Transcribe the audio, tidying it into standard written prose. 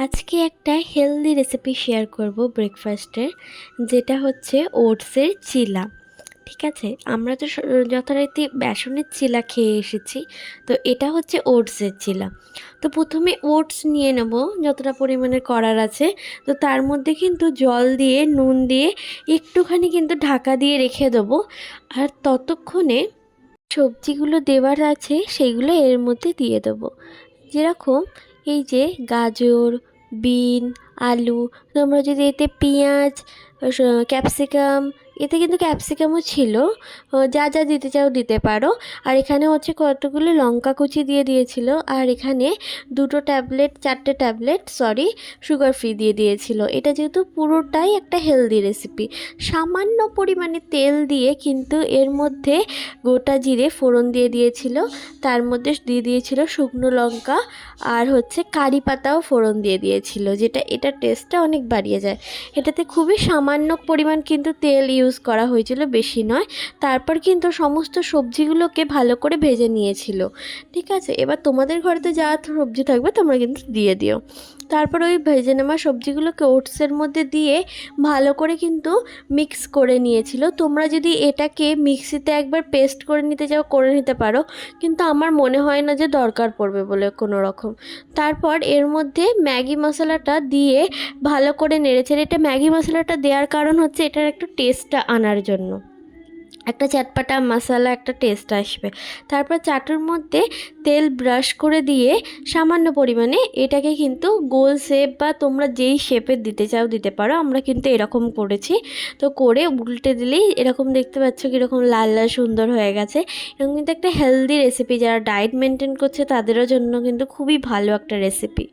আজকে একটা healthy recipe share করব ব্রেকফাস্টের, যেটা হচ্ছে ওটসের চিলা। ঠিক আছে, আমরা তো যথারীতি বেসনের চিলা খেয়ে এসেছি, তো এটা হচ্ছে ওটসের চিলা। তো প্রথমে ওটস নিয়ে নেব যতটা পরিমাণে করার আছে। তো তার মধ্যে কিন্তু জল দিয়ে নুন দিয়ে একটুখানি কিন্তু ঢাকা দিয়ে রেখে দেবো। আর ততক্ষণে সবজিগুলো দেওয়ার আছে সেইগুলো এর মধ্যে দিয়ে দেবো। যেরকম এই যে গাজর, বিন, আলু, তোমরা যদি এতে পেঁয়াজ, ক্যাপসিকাম, এতে কিন্তু ক্যাপসিকামও ছিল, যা যা দিতে চাও দিতে পারো। আর এখানে হচ্ছে কতগুলো লঙ্কা কুচি দিয়ে দিয়েছিল, আর এখানে 4টে ট্যাবলেট সুগার ফ্রি দিয়ে দিয়েছিল। এটা যেহেতু পুরোটাই একটা হেলদি রেসিপি, সামান্য পরিমাণে তেল দিয়ে কিন্তু এর মধ্যে গোটা জিরে ফোড়ন দিয়ে দিয়েছিল, তার মধ্যে দিয়ে দিয়েছিল শুকনো লঙ্কা, আর হচ্ছে কারি পাতাও ফোড়ন দিয়ে দিয়েছিল, যেটা এটা টেস্টটা অনেক বাড়িয়ে যায়। এটাতে খুবই সামান্য পরিমাণ কিন্তু তেল ইউজ করা হয়েছিল, বেশি নয়। তারপর কিন্তু সমস্ত সবজিগুলোকে ভালো করে ভেজে নিয়েছিল। ঠিক আছে, এবার তোমাদের ঘরেতে যা সবজি থাকবে তোমরা কিন্তু দিয়ে দিও। তারপর ওই ভেজে নেওয়া সবজিগুলোকে ওটসের মধ্যে দিয়ে ভালো করে কিন্তু মিক্স করে নিয়েছিল। তোমরা যদি এটাকে মিক্সিতে একবার পেস্ট করে নিতে চাও করে নিতে পারো, কিন্তু আমার মনে হয় না যে দরকার পড়বে বলে কোনো রকম। তারপর এর মধ্যে ম্যাগি মশলাটা দিয়ে ভালো করে নেড়েচেড়ে, এটা ম্যাগি মশলাটা দেওয়ার কারণ হচ্ছে এটার একটু টেস্টটা আনার জন্য, একটা চটপাটা মশলা একটা টেস্ট আসবে। তারপর চাটুর মধ্যে তেল ব্রাশ করে দিয়ে সামান্য পরিমাণে এটাকে কিন্তু গোল শেপ বা তোমরা যেই শেপের দিতে চাও দিতে পারো। আমরা কিন্তু এরকম করেছি, তো করে উল্টে দিলেই এরকম দেখতে পাচ্ছ কীরকম লাল লাল সুন্দর হয়ে গেছে। এরকম কিন্তু একটা হেলদি রেসিপি, যারা ডায়েট মেনটেন করছে তাদেরও জন্য কিন্তু খুবই ভালো একটা রেসিপি।